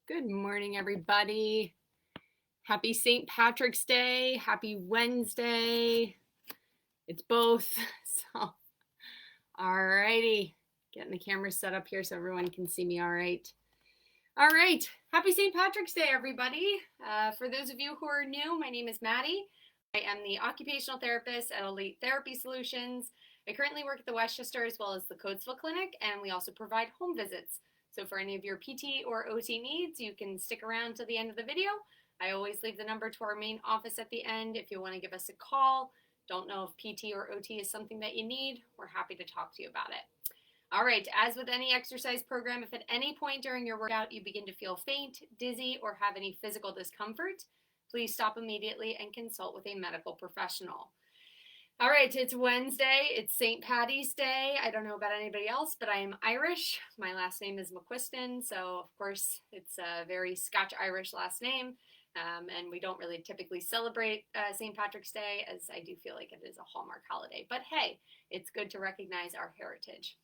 Good morning, everybody. Happy St. Patrick's Day. Happy Wednesday. It's both. So, all righty. Getting the camera set up here so everyone can see me all right. All right. Happy St. Patrick's Day, everybody. For those of you who are new, my name is Maddie. I am the occupational therapist at Elite Therapy Solutions. I currently work at the Westchester as well as the Coatesville Clinic, and we also provide home visits. So for any of your PT or OT needs, you can stick around to the end of the video. I always leave the number to our main office at the end if you want to give us a call. Don't know if PT or OT is something that you need, we're happy to talk to you about it. All right, as with any exercise program, if at any point during your workout you begin to feel faint, dizzy, or have any physical discomfort, please stop immediately and consult with a medical professional. All right, it's Wednesday. It's St. Paddy's Day. I don't know about anybody else, but I am Irish. My last name is McQuiston, so of course it's a very Scotch-Irish last name, and we don't really typically celebrate St. Patrick's Day, as I do feel like it is a Hallmark holiday. But hey, it's good to recognize our heritage.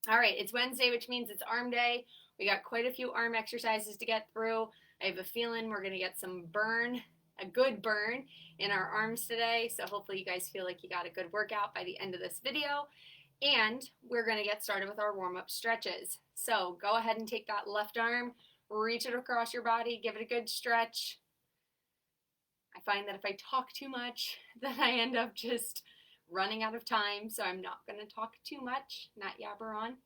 All right, it's Wednesday, which means it's arm day. We got quite a few arm exercises to get through. I have a feeling we're going to get some burn, a good burn in our arms today. So hopefully you guys feel like you got a good workout by the end of this video. And we're going to get started with our warm-up stretches. So go ahead and take that left arm, reach it across your body, give it a good stretch. I find that if I talk too much, then I end up just running out of time. So I'm not going to talk too much, not yabber on.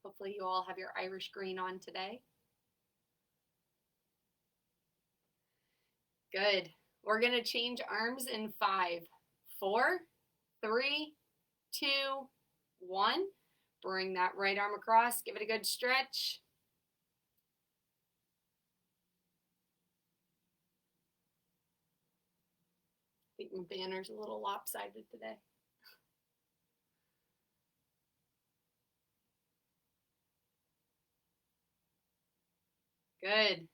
Hopefully you all have your Irish green on today. Good. We're going to change arms in 5, 4, 3, 2, 1. Bring that right arm across. Give it a good stretch. I think my banner's a little lopsided today. Good.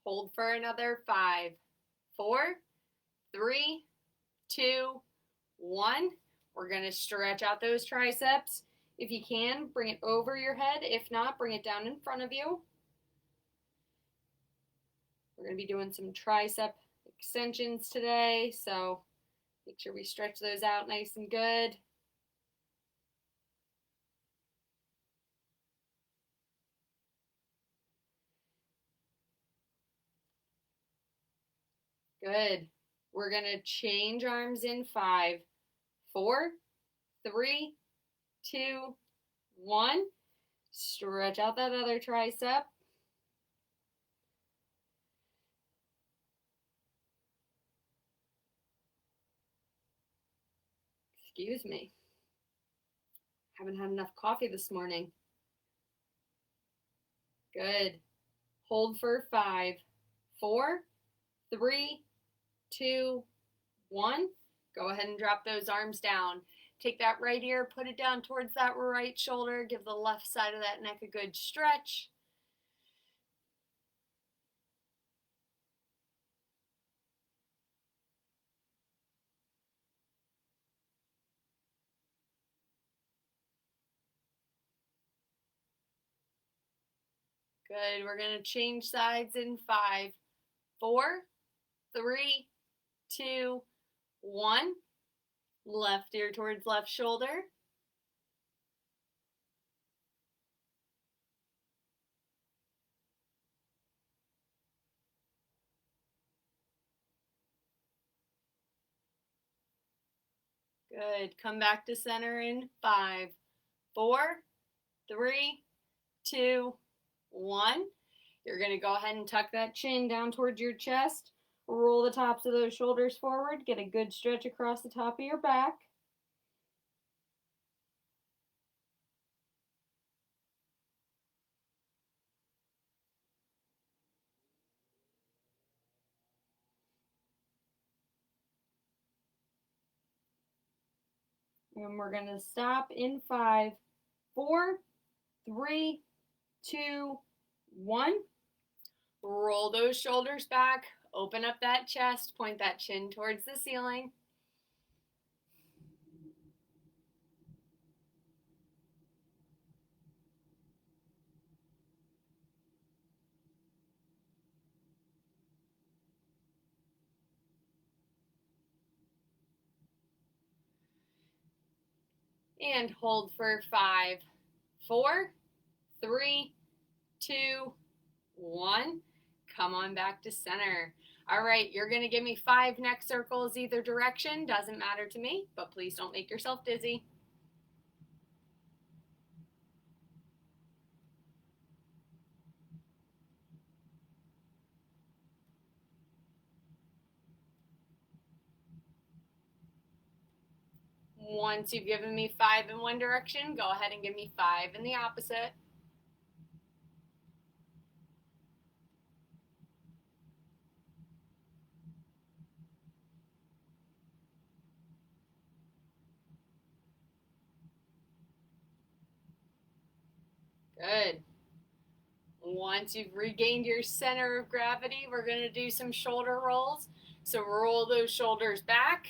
Hold for another 5, 4, 3, 2, 1. We're going to stretch out those triceps. If you can, bring it over your head. If not, bring it down in front of you. We're going to be doing some tricep extensions today, so make sure we stretch those out nice and good. Good. We're going to change arms in 5, 4, 3, 2, 1. Stretch out that other tricep. Excuse me. Haven't had enough coffee this morning. Good. Hold for 5, 4, 3, 2, 1. Go ahead and drop those arms down. Take that right ear, put it down towards that right shoulder. Give the left side of that neck a good stretch. Good. We're going to change sides in 5, 4, 3, 2, 1. Left ear towards left shoulder. Good. Come back to center in 5, 4, 3, 2, 1. You're going to go ahead and tuck that chin down towards your chest. Roll the tops of those shoulders forward. Get a good stretch across the top of your back. And we're going to stop in 5, 4, 3, 2, 1. Roll those shoulders back. Open up that chest. Point that chin towards the ceiling. And hold for 5, 4, 3, 2, 1. Come on back to center. All right, you're going to give me 5 neck circles either direction. Doesn't matter to me, but please don't make yourself dizzy. Once you've given me 5 in one direction, go ahead and give me 5 in the opposite. Good. Once you've regained your center of gravity, we're going to do some shoulder rolls. So roll those shoulders back.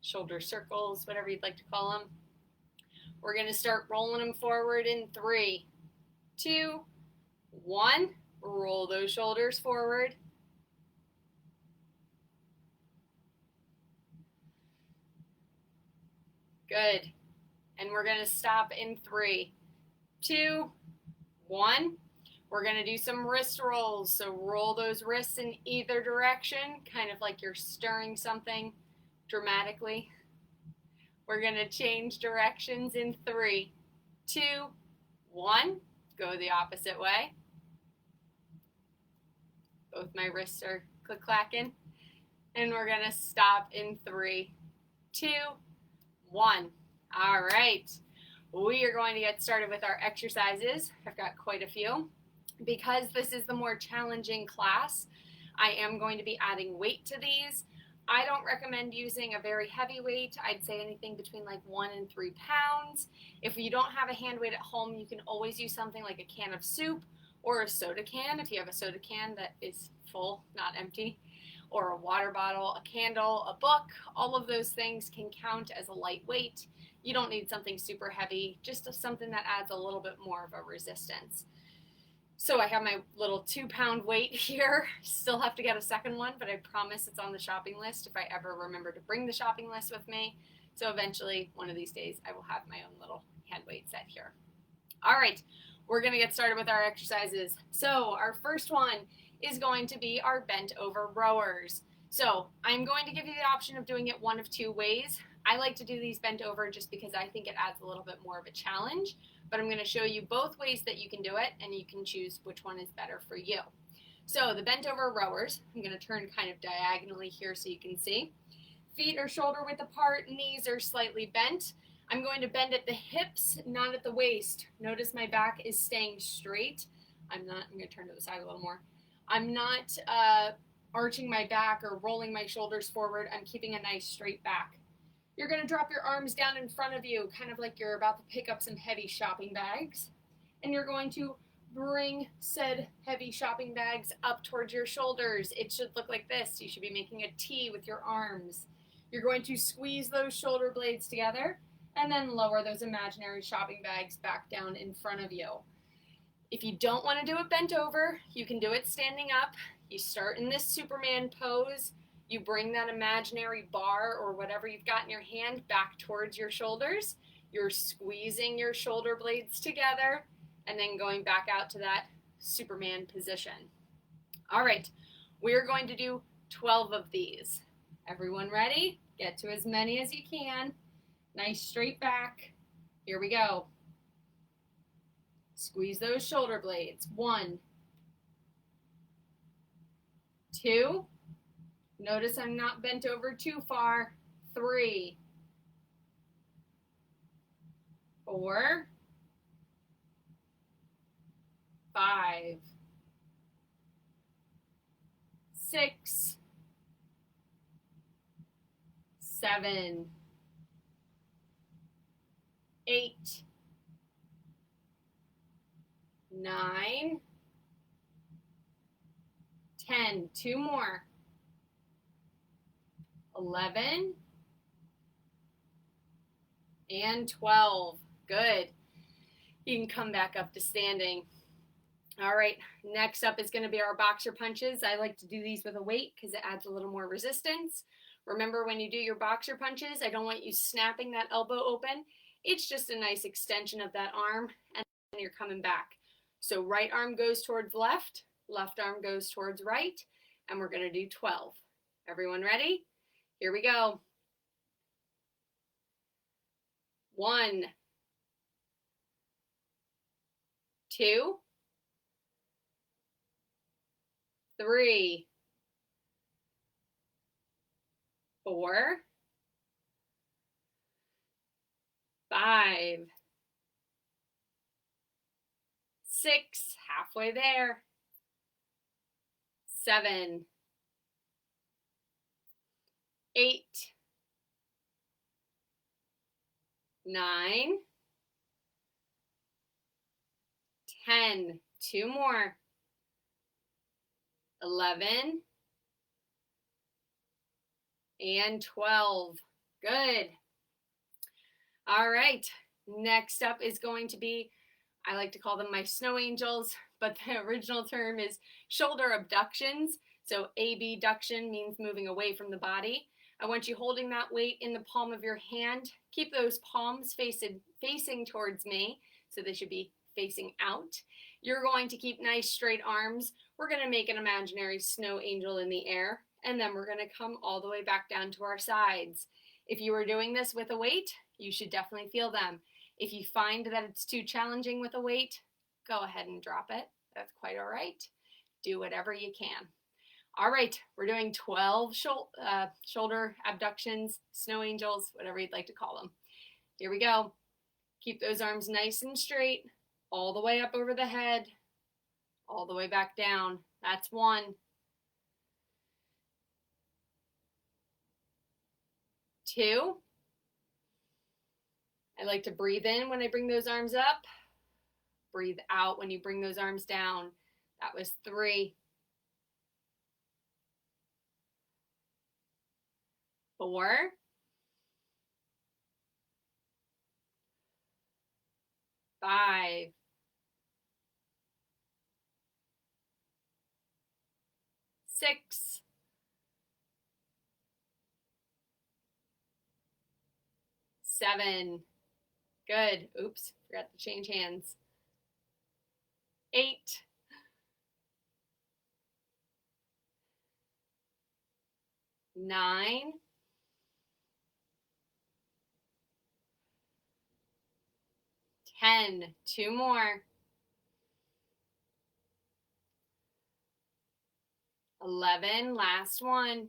Shoulder circles, whatever you'd like to call them. We're going to start rolling them forward in 3, 2, 1. Roll those shoulders forward. Good. And we're going to stop in 3, 2, 1. We're going to do some wrist rolls. So roll those wrists in either direction, kind of like you're stirring something dramatically. We're going to change directions in 3, 2, 1. Go the opposite way. Both my wrists are click-clacking. And we're going to stop in 3, 2, 1. All right. We are going to get started with our exercises. I've got quite a few. Because this is the more challenging class, I am going to be adding weight to these. I don't recommend using a very heavy weight. I'd say anything between like 1 and 3 pounds. If you don't have a hand weight at home, you can always use something like a can of soup or a soda can, if you have a soda can that is full, not empty, or a water bottle, a candle, a book. All of those things can count as a light weight. You don't need something super heavy, just something that adds a little bit more of a resistance. So I have my little 2-pound weight here. Still have to get a second one, but I promise it's on the shopping list if I ever remember to bring the shopping list with me. So eventually, one of these days, I will have my own little hand weight set here. All right, we're going to get started with our exercises. So our first one is going to be our bent over rowers. So I'm going to give you the option of doing it one of 2 ways. I like to do these bent over just because I think it adds a little bit more of a challenge, but I'm going to show you both ways that you can do it, and you can choose which one is better for you. So the bent over rowers, I'm going to turn kind of diagonally here so you can see. Feet are shoulder width apart, knees are slightly bent. I'm going to bend at the hips, not at the waist. Notice my back is staying straight. I'm going to turn to the side a little more. I'm not arching my back or rolling my shoulders forward. I'm keeping a nice straight back. You're going to drop your arms down in front of you, kind of like you're about to pick up some heavy shopping bags. And you're going to bring said heavy shopping bags up towards your shoulders. It should look like this. You should be making a T with your arms. You're going to squeeze those shoulder blades together and then lower those imaginary shopping bags back down in front of you. If you don't want to do it bent over, you can do it standing up. You start in this Superman pose. You bring that imaginary bar or whatever you've got in your hand back towards your shoulders. You're squeezing your shoulder blades together and then going back out to that Superman position. All right, we're going to do 12 of these. Everyone ready? Get to as many as you can. Nice straight back. Here we go. Squeeze those shoulder blades. 1, 2. Notice I'm not bent over too far. 3, 4, 5, 6, 7, 8, 9, 10. 2 more. 11 and 12. Good. You can come back up to standing. All right, next up is going to be our boxer punches. I like to do these with a weight because it adds a little more resistance. Remember, when you do your boxer punches, I don't want you snapping that elbow open. It's just a nice extension of that arm, and you're coming back. So right arm goes towards left, left arm goes towards right, and we're going to do 12. Everyone ready? Here we go. 1, 2, 3, 4, 5, 6, halfway there, 7, 8, 9, 10, 2 more, 11, and 12. Good. All right, next up is going to be, I like to call them my snow angels, but the original term is shoulder abductions. So abduction means moving away from the body. I want you holding that weight in the palm of your hand. Keep those palms facing towards me, so they should be facing out. You're going to keep nice straight arms. We're going to make an imaginary snow angel in the air, and then we're going to come all the way back down to our sides. If you are doing this with a weight, you should definitely feel them. If you find that it's too challenging with a weight, go ahead and drop it. That's quite all right. Do whatever you can. All right, we're doing 12 shoulder abductions, snow angels, whatever you'd like to call them. Here we go. Keep those arms nice and straight, all the way up over the head, all the way back down. That's 1. 2. I like to breathe in when I bring those arms up. Breathe out when you bring those arms down. That was 3. 4. 5. 6. 7. Good. Oops, forgot to change hands. 8. 9. 10. 2 more. 11. Last one.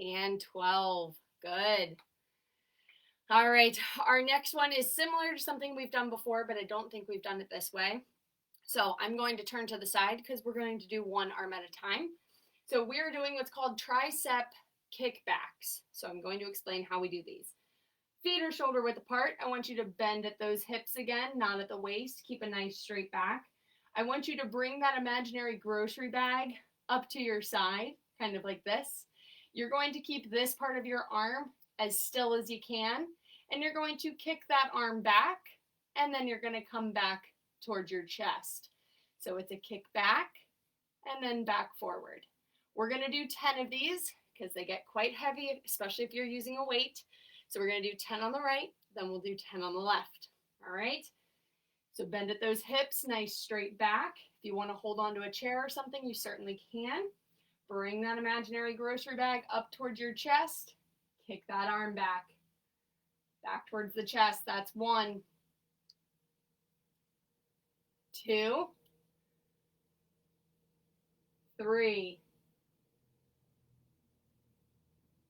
And 12. Good. All right, our next one is similar to something we've done before, but I don't think we've done it this way. So I'm going to turn to the side because we're going to do one arm at a time. So we're doing what's called Tricep Kickbacks. So I'm going to explain how we do these. Feet are shoulder width apart. I want you to bend at those hips again, not at the waist. Keep a nice straight back. I want you to bring that imaginary grocery bag up to your side, kind of like this. You're going to keep this part of your arm as still as you can, and you're going to kick that arm back, and then you're going to come back towards your chest. So it's a kick back and then back forward. We're going to do 10 of these because they get quite heavy, especially if you're using a weight. So we're going to do 10 on the right, then we'll do 10 on the left. All right? So bend at those hips, nice straight back. If you want to hold onto a chair or something, you certainly can. Bring that imaginary grocery bag up towards your chest. Kick that arm back. Back towards the chest. That's 1. 2. 3.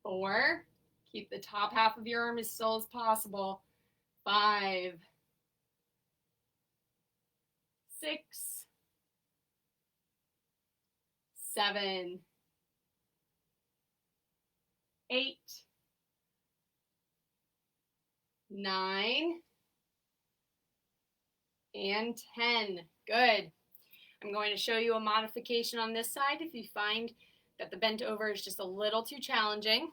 4. Keep the top half of your arm as still as possible. 5. 6. 7. 8. 9. And 10. Good. I'm going to show you a modification on this side if you find that the bent over is just a little too challenging.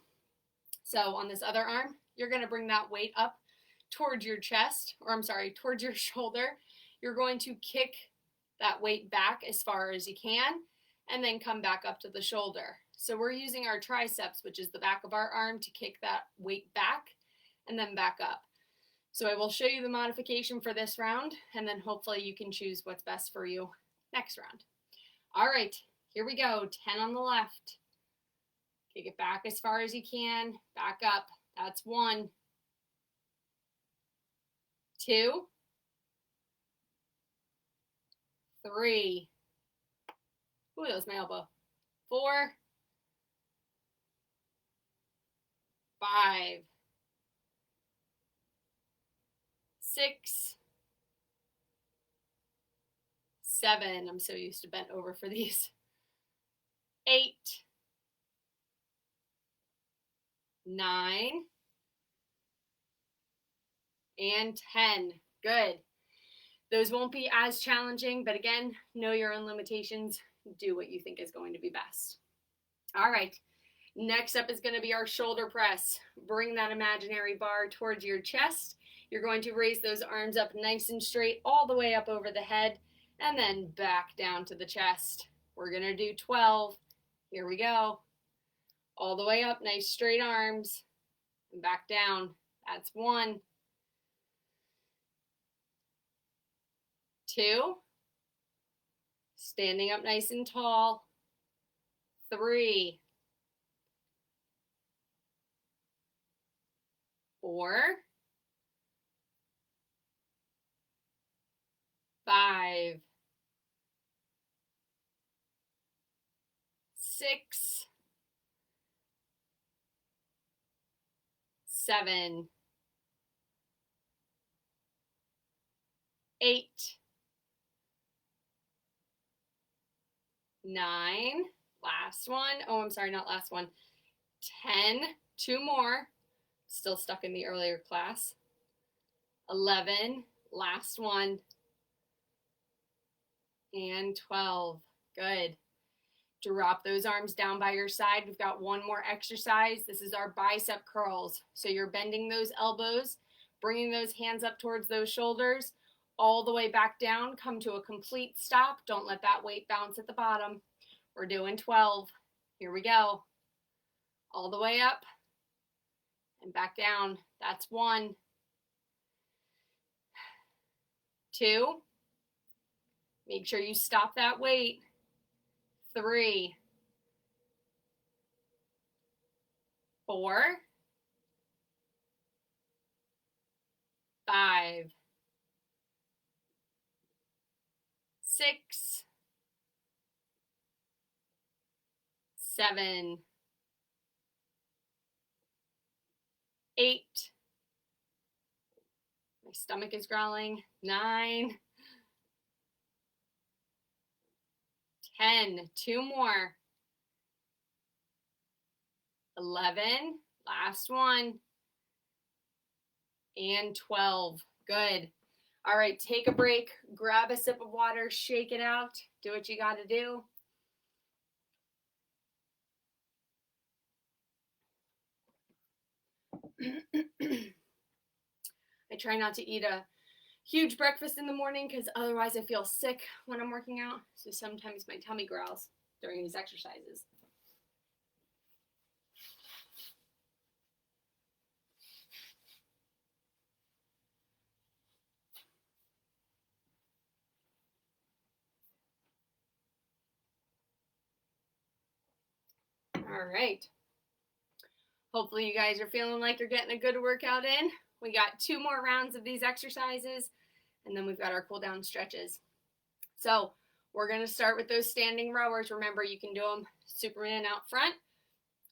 So on this other arm, you're going to bring that weight up towards your chest, or I'm sorry, towards your shoulder. You're going to kick that weight back as far as you can, and then come back up to the shoulder. So we're using our triceps, which is the back of our arm, to kick that weight back and then back up. So I will show you the modification for this round, and then hopefully you can choose what's best for you next round. All right, here we go. 10 on the left. Kick it back as far as you can. Back up. That's 1, 2, 3. Ooh, that was my elbow. 4, 5, 6, 7. I'm so used to bent over for these. 8, 9, and 10. Good. Those won't be as challenging, but again, know your own limitations. Do what you think is going to be best. All right. Next up is going to be our shoulder press. Bring that imaginary bar towards your chest. You're going to raise those arms up nice and straight all the way up over the head and then back down to the chest. We're going to do 12. Here we go. All the way up, nice straight arms, and back down. That's 1, 2, standing up nice and tall. 3, 4, 5, 6, 7, 8, 9, last one. Oh, I'm sorry, not last one. 10, 2 more. Still stuck in the earlier class. 11, last one. And 12. Good. Drop those arms down by your side. We've got one more exercise. This is our bicep curls. So you're bending those elbows, bringing those hands up towards those shoulders, all the way back down. Come to a complete stop. Don't let that weight bounce at the bottom. We're doing 12. Here we go. All the way up and back down. That's 1, 2. Make sure you stop that weight. 3, 4, 5, 6, 7, 8. My stomach is growling. 9, 10. 2 more. 11. Last one. And 12. Good. All right, take a break. Grab a sip of water. Shake it out. Do what you got to do. I try not to eat a huge breakfast in the morning because otherwise I feel sick when I'm working out. So sometimes my tummy growls during these exercises. All right. Hopefully you guys are feeling like you're getting a good workout in. We got 2 more rounds of these exercises, and then we've got our cool down stretches. So we're going to start with those standing rowers. Remember, you can do them Superman out front,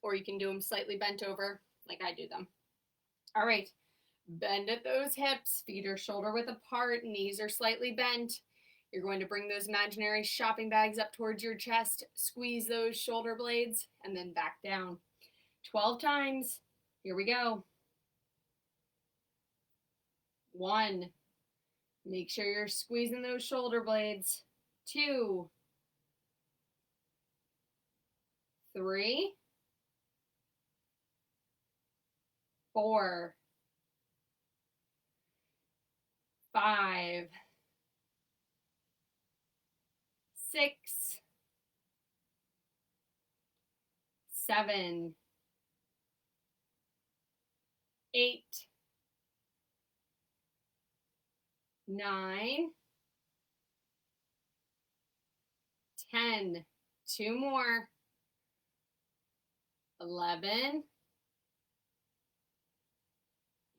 or you can do them slightly bent over like I do them. All right, bend at those hips, feet are shoulder width apart, knees are slightly bent. You're going to bring those imaginary shopping bags up towards your chest, squeeze those shoulder blades, and then back down. 12 times. Here we go. 1. Make sure you're squeezing those shoulder blades. 2. 3. 4. 5, 6, 7, 8, 9, 10, 2 more, 11,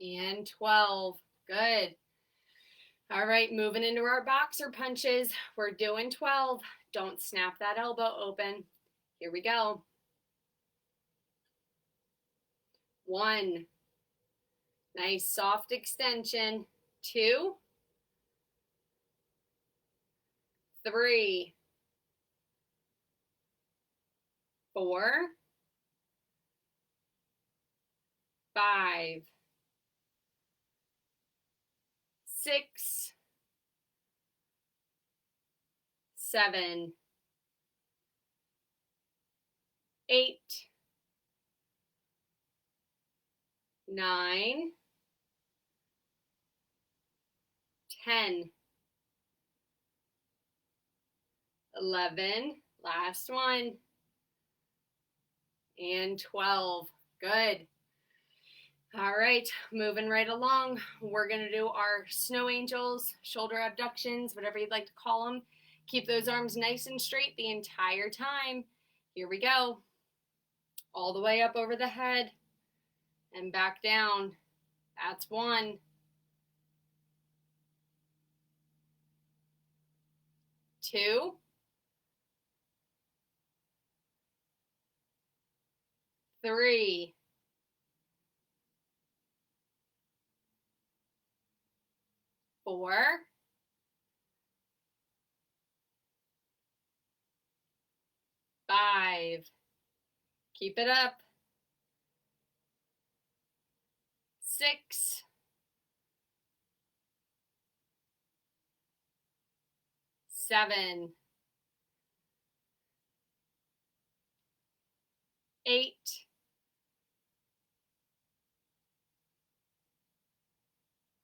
and 12. Good. All right, moving into our boxer punches. We're doing 12. Don't snap that elbow open. Here we go. 1, nice soft extension. 2, 3, 4, 5, 6, 7, 8, 9, 10, 11, last one, and 12. Good. All right, moving right along. We're gonna do our snow angels, shoulder abductions, whatever you'd like to call them. Keep those arms nice and straight the entire time. Here we go. All the way up over the head and back down. That's 1. 2. 3. 4. 5. Keep it up. 6. 7. 8.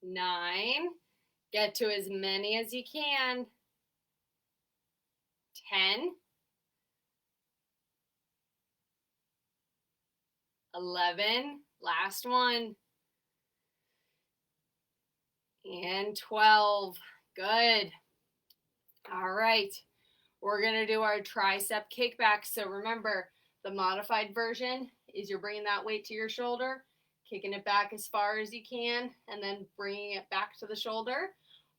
9. Get to as many as you can. 10. 11. Last one. And 12. Good. All right. We're going to do our tricep kickback. So remember, the modified version is you're bringing that weight to your shoulder, kicking it back as far as you can, and then bringing it back to the shoulder.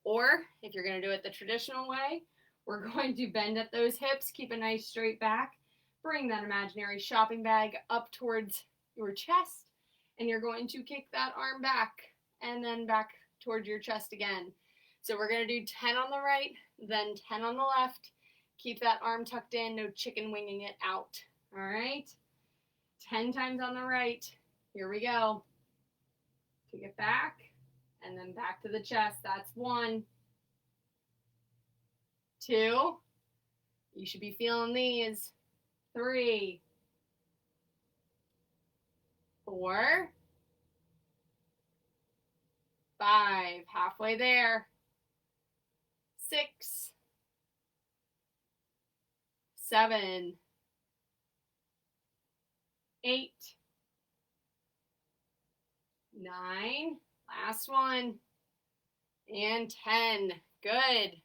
Or if you're going to do it the traditional way, we're going to bend at those hips, keep a nice straight back, bring that imaginary shopping bag up towards your chest, and you're going to kick that arm back and then back towards your chest again. So we're going to do 10 on the right, then 10 on the left. Keep that arm tucked in, no chicken winging it out. All right? 10 times on the right. Here we go. Kick it back, and then back to the chest. That's 1. 2. You should be feeling these. 3. 4. 5. Halfway there. 6. 7. 8. 9. Last one. And 10. Good.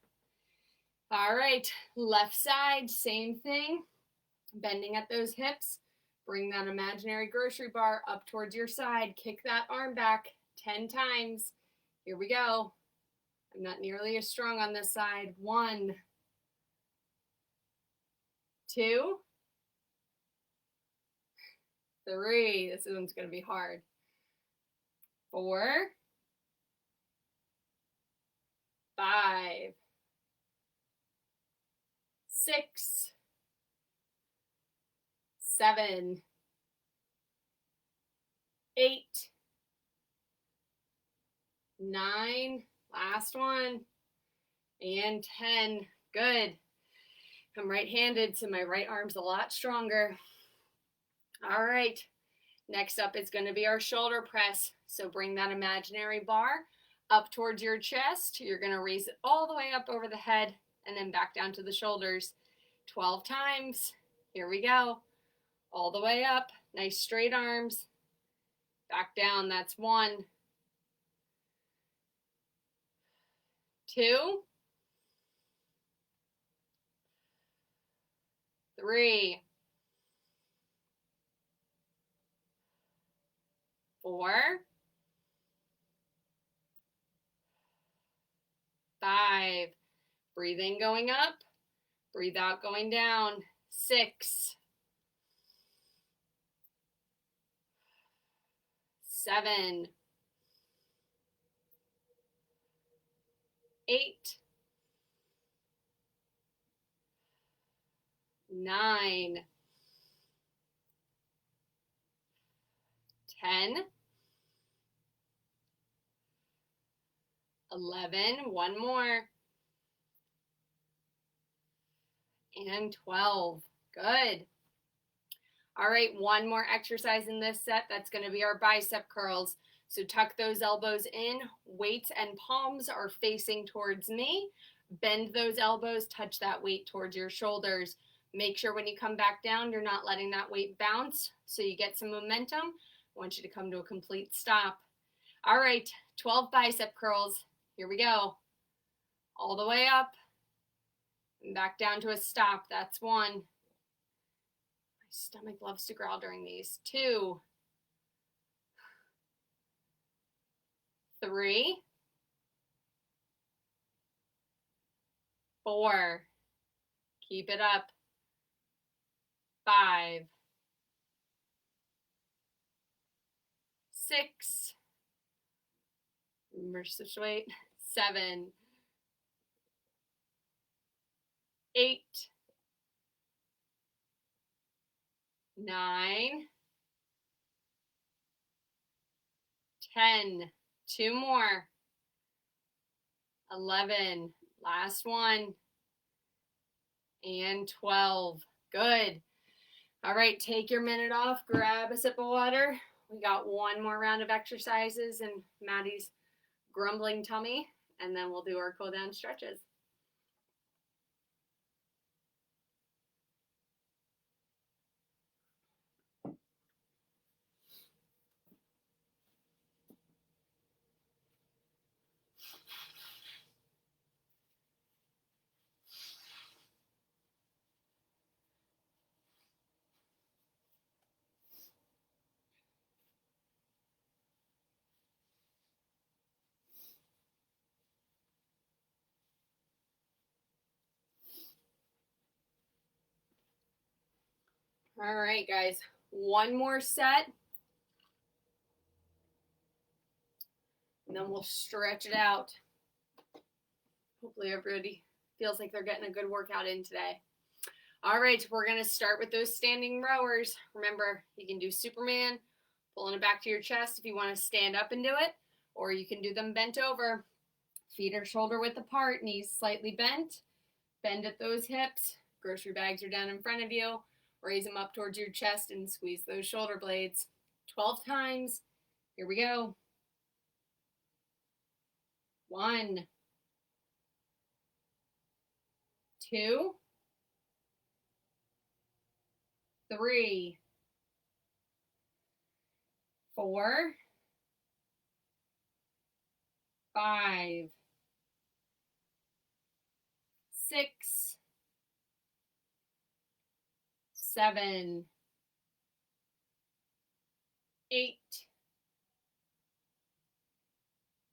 All right. Left side, same thing. Bending at those hips. Bring that imaginary grocery bar up towards your side. Kick that arm back 10 times. Here we go. I'm not nearly as strong on this side. 1. 2. 3. This one's going to be hard. 4. 5. 6. 7. 8. 9. Last one. And 10. Good. I'm right-handed, so my right arm's a lot stronger. All right. Next up is going to be our shoulder press. So bring that imaginary bar up towards your chest. You're going to raise it all the way up over the head and then back down to the shoulders. 12 times. Here we go. All the way up. Nice straight arms. Back down. That's 1, 2, 3, 4, 5. Breathe in going up. Breathe out going down. 6, 7, 8, 9, 10, 11, one more, and 12. Good. All right, one more exercise in this set. That's going to be our bicep curls. So tuck those elbows in. Weights and palms are facing towards me. Bend those elbows, touch that weight towards your shoulders. Make sure when you come back down, you're not letting that weight bounce so you get some momentum. I want you to come to a complete stop. All right, 12 bicep curls. Here we go. All the way up and back down to a stop. That's 1. My stomach loves to growl during these. 2, 3, 4. Keep it up. 5, 6. Reverse switch weight. 7, 8, 9, 10. 2 more. 11. Last one. And 12. Good. All right, take your minute off. Grab a sip of water. We got one more round of exercises and Maddie's grumbling tummy, and then we'll do our cool down stretches. All right, guys, one more set, and then we'll stretch it out. Hopefully everybody feels like they're getting a good workout in today. All right, we're going to start with those standing rowers. Remember, you can do Superman, pulling it back to your chest if you want to stand up and do it, or you can do them bent over. Feet are shoulder width apart, knees slightly bent. Bend at those hips. Grocery bags are down in front of you. Raise them up towards your chest and squeeze those shoulder blades. 12 times. Here we go. 1, 2, 3, 4, 5, 6, 7, 8,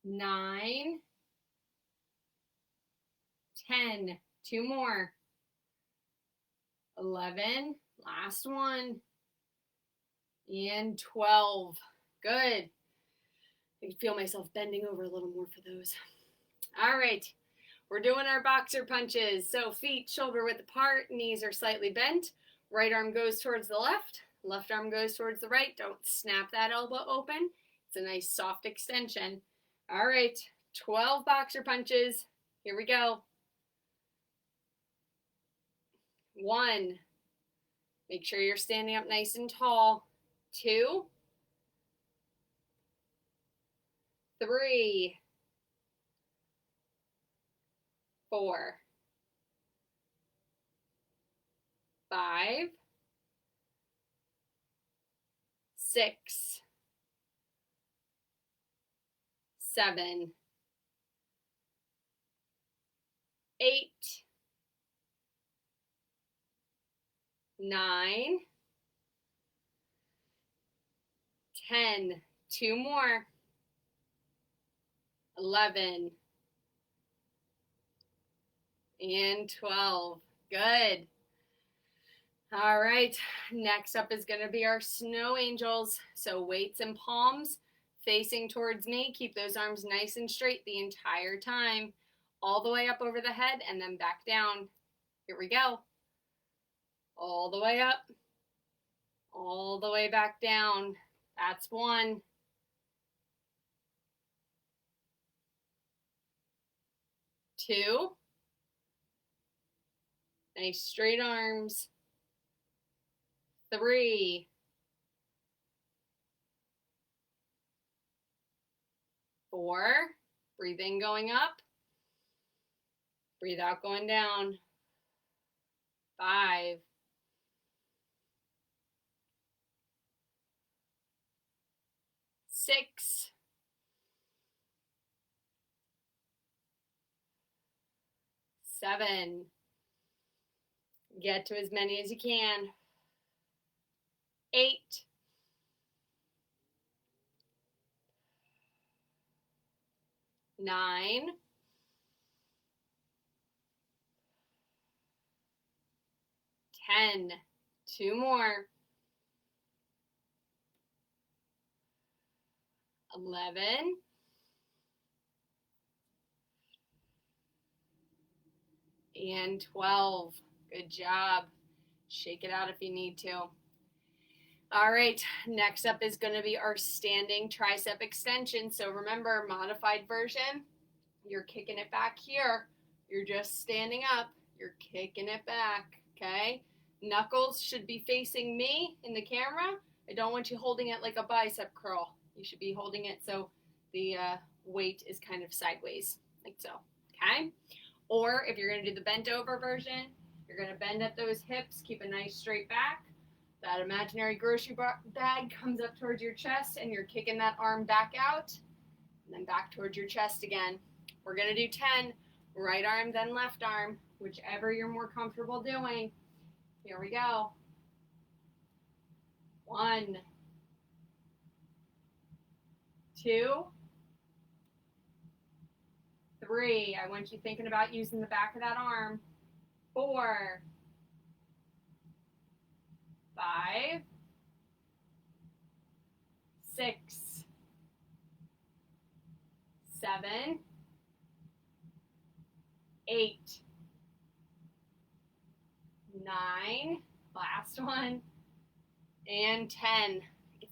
9, 10. 2 more. 11. Last one. And 12. Good. I can feel myself bending over a little more for those. All right. We're doing our boxer punches. So feet shoulder width apart, knees are slightly bent. Right arm goes towards the left. Left arm goes towards the right. Don't snap that elbow open. It's a nice soft extension. All right. 12 boxer punches. Here we go. 1. Make sure you're standing up nice and tall. 2, 3, 4, 5, 6, 7, 8, 9, 10, 2 more, 11, and 12. Good. All right, next up is going to be our snow angels. So weights and palms facing towards me. Keep those arms nice and straight the entire time, all the way up over the head and then back down. Here we go. All the way up, all the way back down. That's 1. 2. Nice straight arms. 3. 4. Breathe in going up. Breathe out going down. 5. 6. 7. Get to as many as you can. 8. 9. 10. 2 more. 11. And 12. Good job. Shake it out if you need to. All right, next up is going to be our standing tricep extension. So remember, modified version, you're kicking it back here. You're just standing up. You're kicking it back, okay? Knuckles should be facing me in the camera. I don't want you holding it like a bicep curl. You should be holding it so the weight is kind of sideways, like so, okay? Or if you're going to do the bent over version, you're going to bend at those hips, keep a nice straight back. That imaginary grocery bag comes up towards your chest and you're kicking that arm back out and then back towards your chest again. We're going to do 10, right arm, then left arm, whichever you're more comfortable doing. Here we go. 1, 2, 3. I want you thinking about using the back of that arm. 4, 5, 6, 7, 8, 9, last one, and 10. I can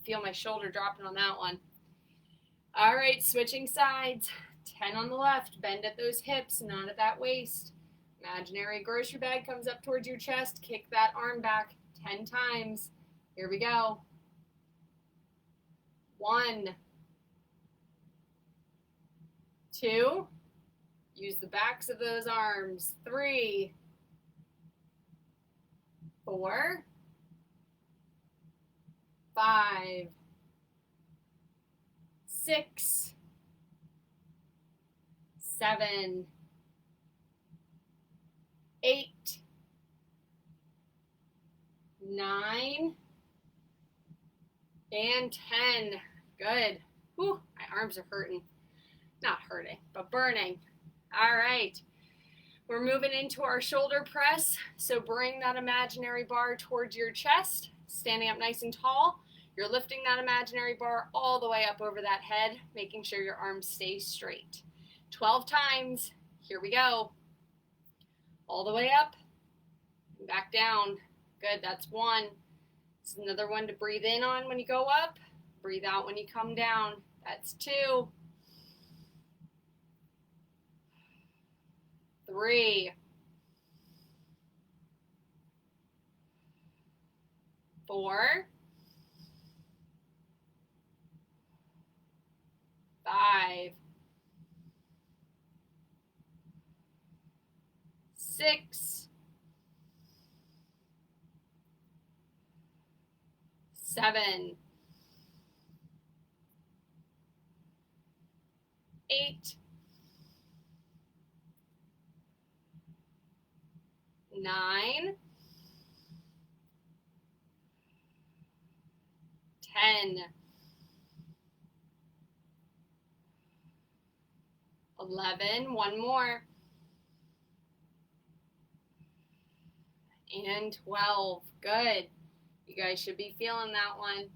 feel my shoulder dropping on that one. All right, switching sides. 10 on the left, bend at those hips, not at that waist. Imaginary grocery bag comes up towards your chest, kick that arm back 10 times. Here we go. 1, 2, use the backs of those arms. 3, 4, 5, 6, 7, 8, 9, and 10. Good. Whew, my arms are hurting. Not hurting, but burning. All right. We're moving into our shoulder press. So bring that imaginary bar towards your chest, standing up nice and tall. You're lifting that imaginary bar all the way up over that head, making sure your arms stay straight. 12 times. Here we go. All the way up and back down. Good, that's 1. It's another one to breathe in on when you go up. Breathe out when you come down. That's 2. 3. 4. 5. 6, 7, 8, 9, 10, 11, one more, and 12. Good. You guys should be feeling that one.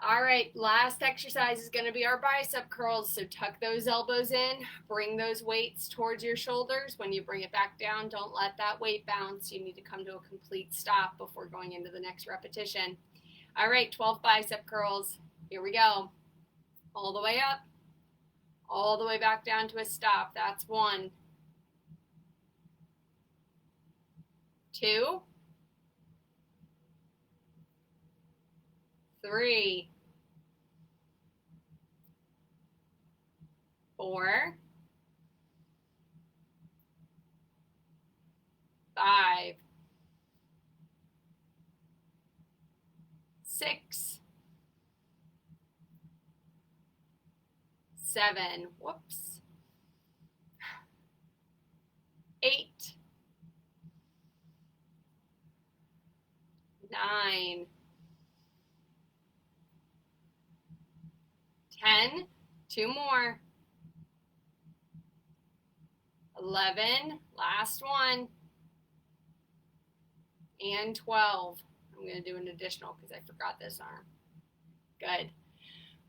All right, last exercise is going to be our bicep curls. So tuck those elbows in, bring those weights towards your shoulders. When you bring it back down, don't let that weight bounce. You need to come to a complete stop before going into the next repetition. All right, 12 bicep curls. Here we go. All the way up, all the way back down to a stop. That's 1, 2, 3, 4, 5, 6, 7, whoops, 8, 9, 10, 2 more, 11, last one, and 12. I'm going to do an additional because I forgot this arm. Good.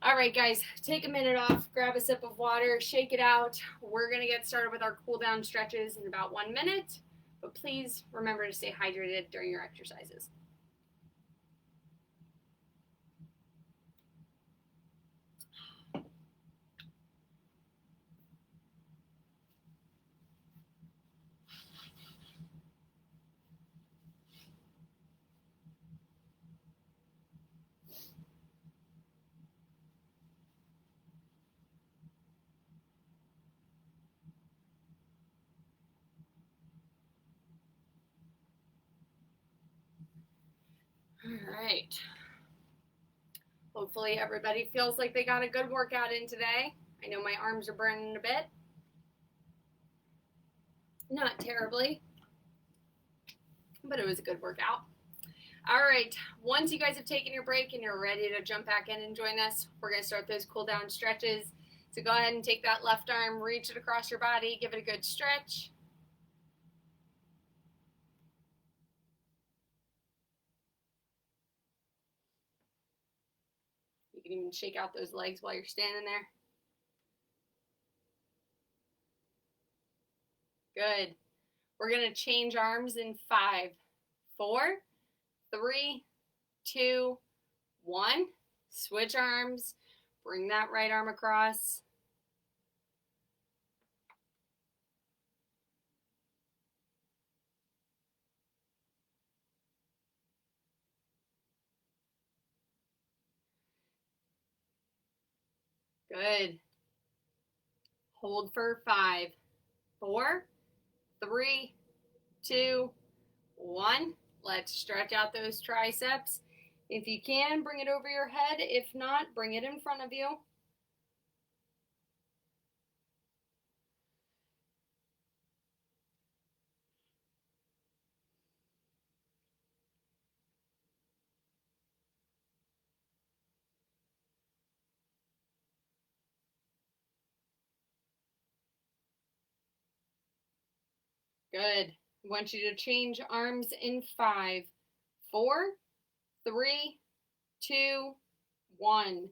All right, guys, take a minute off, grab a sip of water, shake it out. We're going to get started with our cool down stretches in about 1 minute, but please remember to stay hydrated during your exercises. All right. Hopefully everybody feels like they got a good workout in today. I know my arms are burning a bit. Not terribly, but it was a good workout. All right, once you guys have taken your break and you're ready to jump back in and join us, we're going to start those cool down stretches. So go ahead and take that left arm, reach it across your body, give it a good stretch. You can even shake out those legs while you're standing there. Good. We're going to change arms in 5, 4, 3, 2, 1. Switch arms. Bring that right arm across. Good. Hold for 5, 4, 3, 2, 1. Let's stretch out those triceps. If you can, bring it over your head. If not, bring it in front of you. Good. I want you to change arms in 5, 4, 3, 2, 1.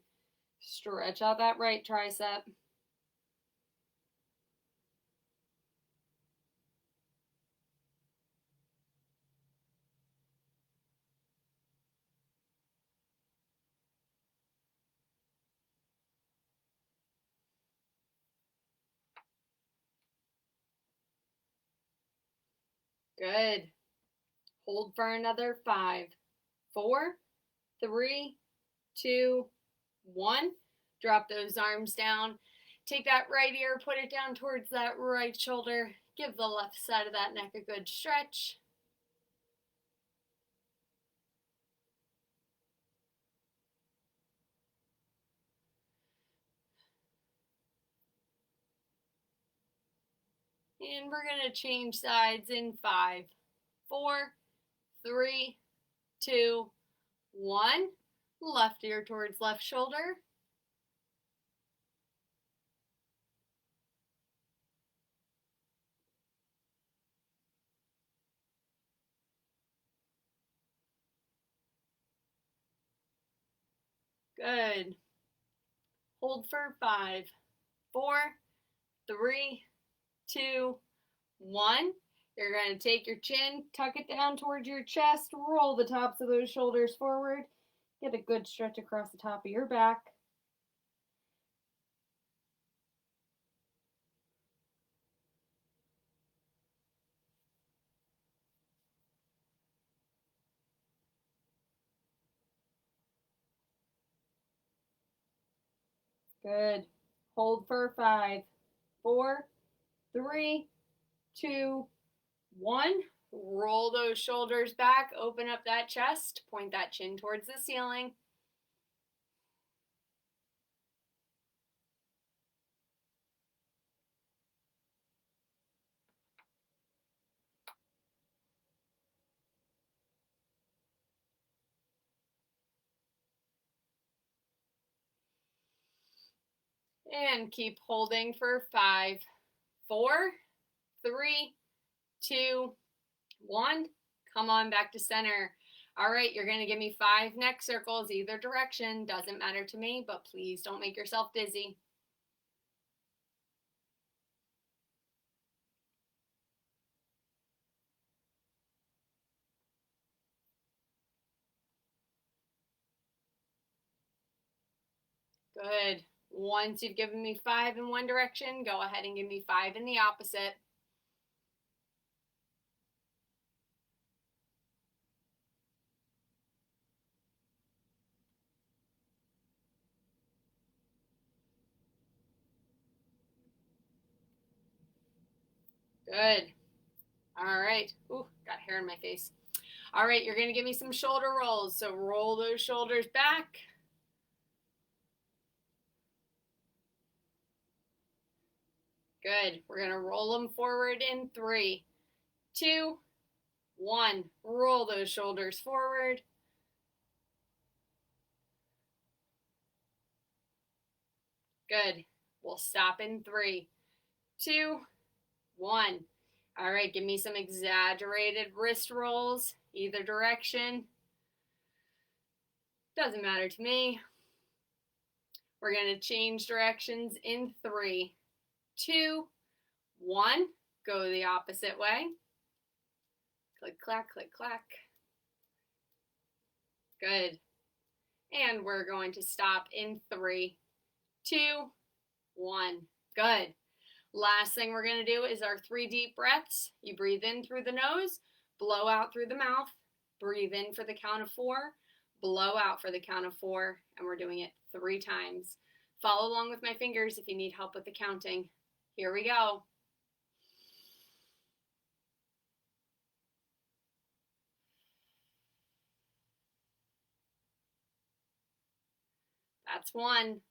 Stretch out that right tricep. Good. Hold for another 5, 4, 3, 2, 1. Drop those arms down. Take that right ear, put it down towards that right shoulder. Give the left side of that neck a good stretch. And we're going to change sides in 5, 4, 3, 2, 1. Left ear towards left shoulder. Good. Hold for 5, 4, 3, 2, 1. You're going to take your chin, tuck it down towards your chest, roll the tops of those shoulders forward. Get a good stretch across the top of your back. Good. Hold for 5, 4, 3, 2, 1. Roll those shoulders back, open up that chest, point that chin towards the ceiling. And keep holding for 5, 4, 3, 2, 1. Come on back to center. All right, you're going to give me 5 neck circles either direction. Doesn't matter to me, but please don't make yourself dizzy. Good. Once you've given me 5 in one direction, go ahead and give me 5 in the opposite. Good. All right. Ooh, got hair in my face. All right, you're going to give me some shoulder rolls. So roll those shoulders back. Good. We're going to roll them forward in 3, 2, 1. Roll those shoulders forward. Good. We'll stop in 3, 2, 1. All right, give me some exaggerated wrist rolls, either direction. Doesn't matter to me. We're going to change directions in 3, 2, 1. Go the opposite way. Click, clack, click, clack. Good. And we're going to stop in 3, 2, 1. Good. Last thing we're going to do is our 3 deep breaths. You breathe in through the nose, blow out through the mouth, breathe in for the count of 4, blow out for the count of 4, and we're doing it 3 times. Follow along with my fingers if you need help with the counting. Here we go. That's 1.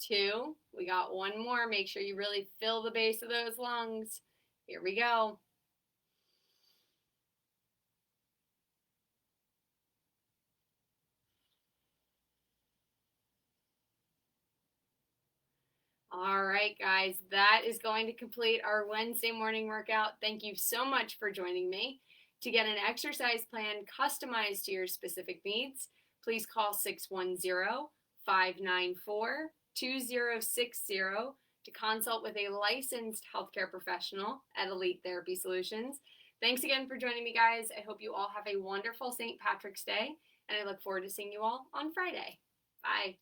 2. We got 1 more. Make sure you really fill the base of those lungs. Here we go. All right, guys, that is going to complete our Wednesday morning workout. Thank you so much for joining me. To get an exercise plan customized to your specific needs, please call 610-594-2060 to consult with a licensed healthcare professional at Elite Therapy Solutions. Thanks again for joining me, guys. I hope you all have a wonderful St. Patrick's Day, and I look forward to seeing you all on Friday. Bye.